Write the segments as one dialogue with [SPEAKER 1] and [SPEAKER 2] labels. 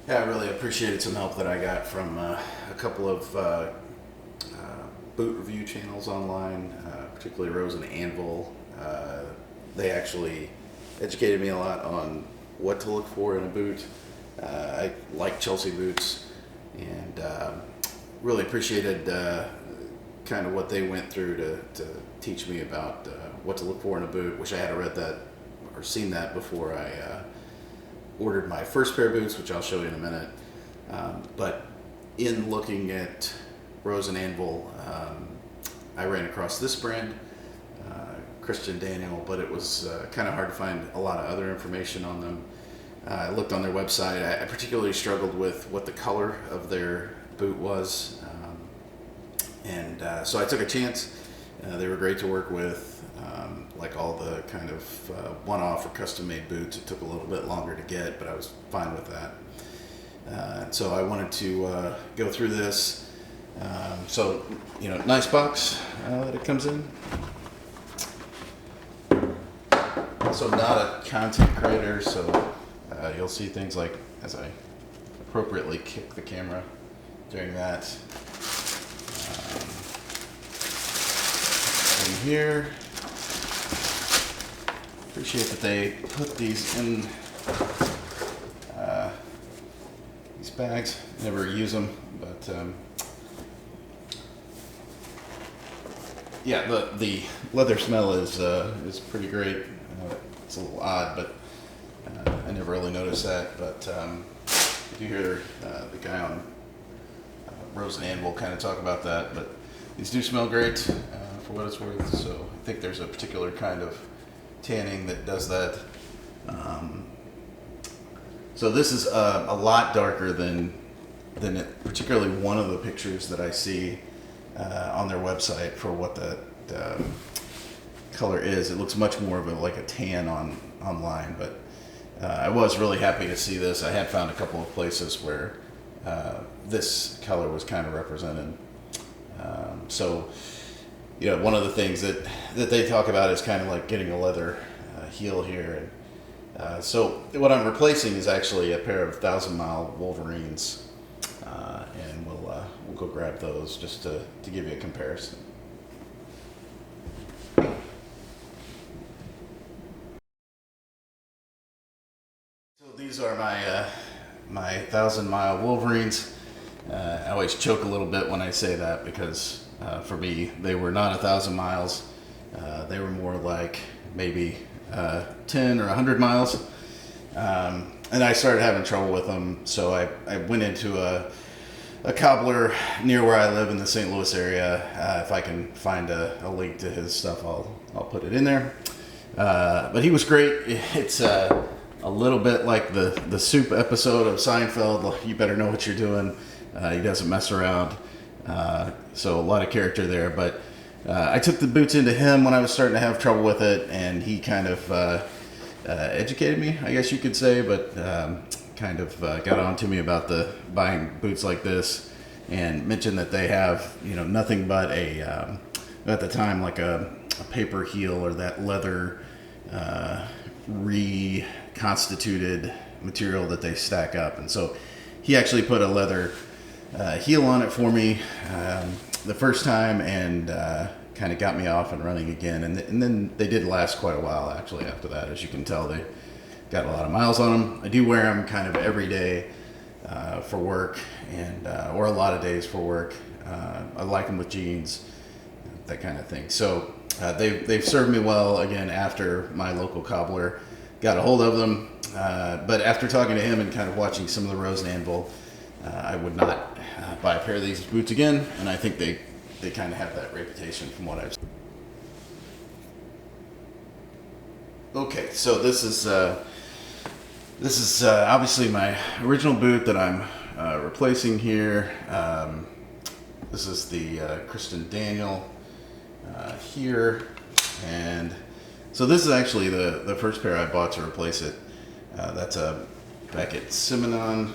[SPEAKER 1] Yeah, I really appreciated some help that I got from a couple of boot review channels online, particularly Rose and Anvil. They actually educated me a lot on what to look for in a boot. I like Chelsea boots, and really appreciated kind of what they went through to teach me about what to look for in a boot. Wish I had read that or seen that before I ordered my first pair of boots, which I'll show you in a minute. But in looking at Rose and Anvil, I ran across this brand, Christian Daniel, but it was kind of hard to find a lot of other information on them. I looked on their website. I particularly struggled with what the color of their boot was. So I took a chance. They were great to work with. Like all the kind of one-off or custom-made boots, it took a little bit longer to get, but I was fine with that. So I wanted to go through this. Nice box that it comes in. Also not a content creator, so you'll see things like as I appropriately kick the camera during that. In here, appreciate that they put these in these bags. Never use them, but yeah, the leather smell is pretty great. It's a little odd, but I never really noticed that. But you hear the guy on Rose and Anvil kind of talk about that. But these do smell great for what it's worth. So I think there's a particular kind of tanning that does that. So this is a lot darker than it, particularly one of the pictures that I see on their website for what that color is. It looks much more of like a tan online, but I was really happy to see this. I had found a couple of places where this color was kind of represented. One of the things that they talk about is kind of like getting a leather heel here. And so what I'm replacing is actually a pair of 1,000 Mile Wolverines, and we'll go grab those just to give you a comparison. So these are my 1,000 Mile Wolverines. I always choke a little bit when I say that because for me they were not 1,000 miles. They were more like maybe 10 or 100 miles. And I started having trouble with them, so I went into a cobbler near where I live in the St. Louis area. If I can find a link to his stuff, I'll put it in there. But he was great. It's a little bit like the soup episode of Seinfeld. You better know what you're doing. He doesn't mess around. So a lot of character there. But I took the boots into him when I was starting to have trouble with it, and he kind of educated me, I guess you could say, but kind of got on to me about buying boots like this, and mentioned that they have nothing but at the time like a paper heel or that leather reconstituted material that they stack up. And so he actually put a leather heel on it for me the first time, and kind of got me off and running again. And then they did last quite a while actually after that. As you can tell, they got a lot of miles on them. I do wear them kind of every day for work, and or a lot of days for work. I like them with jeans, that kind of thing. So they've served me well again after my local cobbler got a hold of them. But after talking to him and kind of watching some of the Rose and Anvil, I would not buy a pair of these boots again, and I think they kind of have that reputation from what I've seen. Okay, so this is obviously my original boot that I'm replacing here. This is the Christian Daniel here, and so this is actually the first pair I bought to replace it. That's a Beckett Simonon.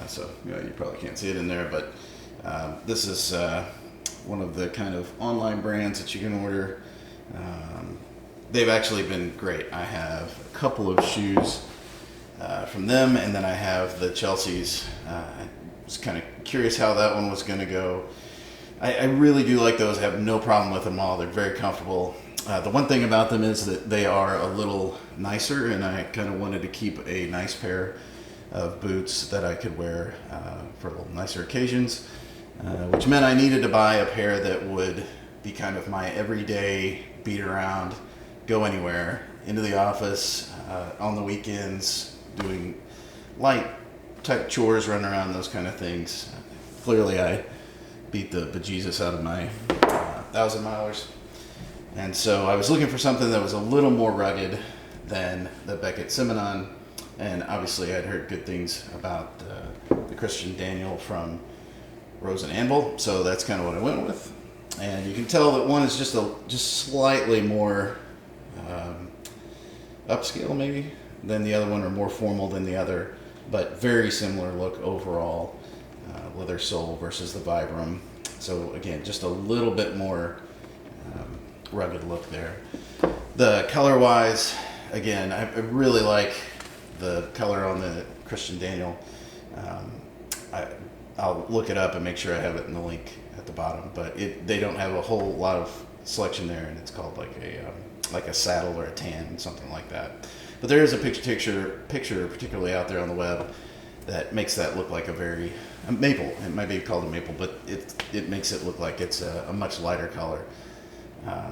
[SPEAKER 1] So you probably can't see it in there, but this is one of the kind of online brands that you can order. They've actually been great. I have a couple of shoes from them, and then I have the Chelsea's. I was kind of curious how that one was going to go. I really do like those. I have no problem with them all. They're very comfortable. The one thing about them is that they are a little nicer, and I kind of wanted to keep a nice pair of boots that I could wear for a little nicer occasions, which meant I needed to buy a pair that would be kind of my everyday beat around, go anywhere, into the office, on the weekends, doing light type chores, running around, those kind of things. Clearly I beat the bejesus out of my 1,000 milers. And so I was looking for something that was a little more rugged than the Beckett Simonon. And obviously I'd heard good things about the Christian Daniel from Rose and Anvil. So that's kind of what I went with. And you can tell that one is just slightly more upscale maybe than the other one, or more formal than the other, but very similar look overall. Leather sole versus the Vibram. So again, just a little bit more rugged look there. The color wise, again, I really like the color on the Christian Daniel. I'll look it up and make sure I have it in the link at the bottom, but they don't have a whole lot of selection there, and it's called like a saddle or a tan, something like that. But there is a picture particularly out there on the web that makes that look like a maple. It might be called a maple, but it makes it look like it's a much lighter color.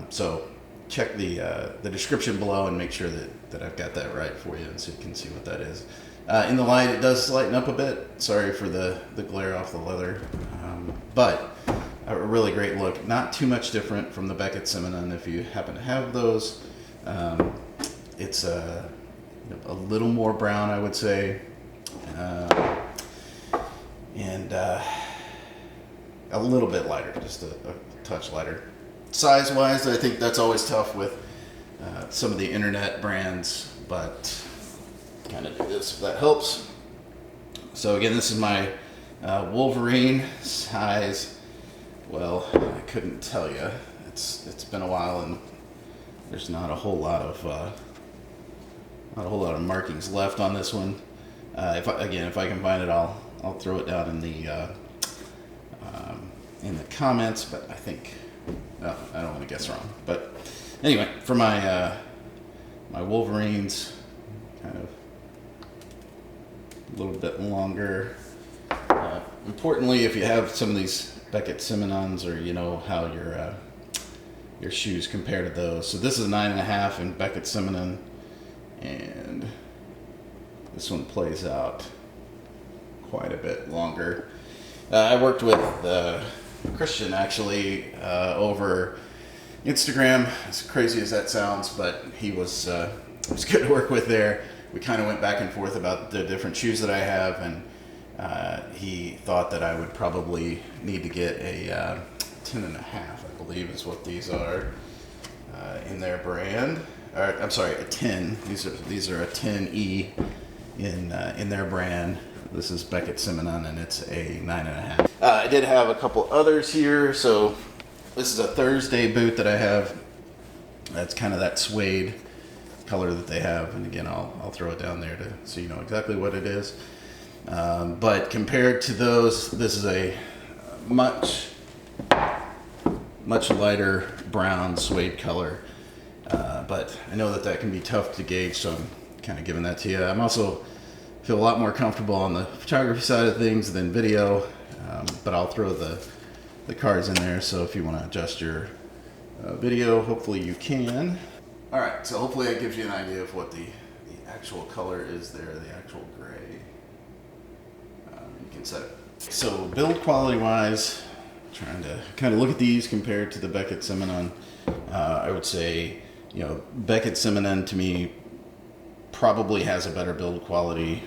[SPEAKER 1] So check the description below and make sure that I've got that right for you, and so you can see what that is. In the light, it does lighten up a bit. Sorry for the glare off the leather, but a really great look. Not too much different from the Beckett Simonon if you happen to have those. It's a little more brown, I would say, and a little bit lighter, just a touch lighter. Size-wise, I think that's always tough with some of the internet brands, but kind of do this if that helps. So again, this is my Wolverine size. Well, I couldn't tell you. It's been a while, and there's not a whole lot of markings left on this one. If I can find it, I'll throw it down in the comments. But I think, well, I don't want to guess wrong. But anyway, for my my Wolverines, kind of a little bit longer. Importantly, if you have some of these Beckett Simonons, or you know how your shoes compare to those. So this is 9.5 in Beckett Simonon, and this one plays out quite a bit longer. I worked with Christian actually over Instagram, as crazy as that sounds, but he was good to work with there. We kind of went back and forth about the different shoes that I have, and he thought that I would probably need to get a 10.5, I believe is what these are in their brand. I'm sorry, a 10. These are a 10E in their brand. This is Beckett Simonon, and it's a 9.5. I did have a couple others here. So this is a Thursday boot that I have. That's kind of that suede color that they have, and again, I'll throw it down there so you know exactly what it is. But compared to those, this is a much lighter brown suede color. But I know that can be tough to gauge, so I'm kind of giving that to you. I'm also feel a lot more comfortable on the photography side of things than video, but I'll throw the cards in there, so if you want to adjust your video, hopefully you can. All right, so hopefully that gives you an idea of what the actual color is there, the actual gray. You can set it. So build quality wise, trying to kind of look at these compared to the Beckett Simonon. I would say, Beckett Simonon to me probably has a better build quality.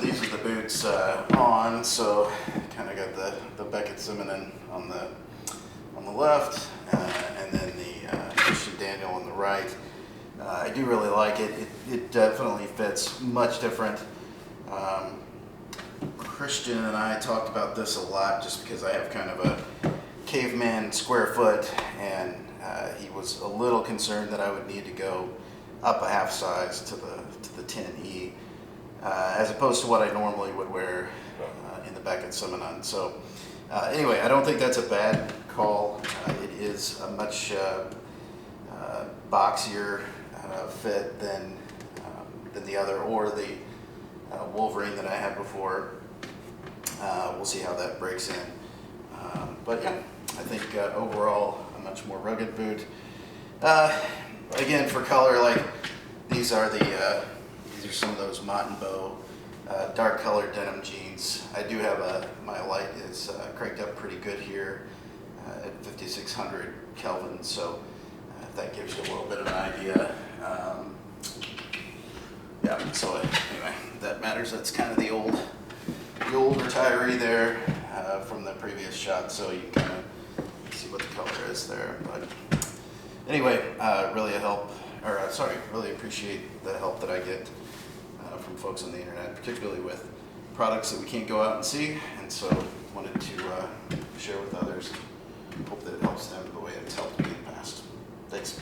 [SPEAKER 1] These are the boots on, so kind of got the Beckett Simonon on the left, and then the Christian Daniel on the right. I do really like it. It definitely fits much different. Christian and I talked about this a lot, just because I have kind of a caveman square foot, and he was a little concerned that I would need to go up a half size to the 10E, as opposed to what I normally would wear in the Beckett Simonon. So anyway, I don't think that's a bad call. It is a much boxier fit than the other, or the Wolverine that I had before. We'll see how that breaks in. But yeah, I think overall a much more rugged boot. Again, for color, like these are some of those Montague dark colored denim jeans. I do have my light is cranked up pretty good here at 5600 Kelvin, so if that gives you a little bit of an idea. Yeah, so anyway, that matters. That's kind of the old retiree there from the previous shot, so you can kind of see what the color is there. But anyway, really really appreciate the help that I get from folks on the internet, particularly with products that we can't go out and see, and so wanted to share with others. Hope that it helps them the way it's helped me in the past. Thanks.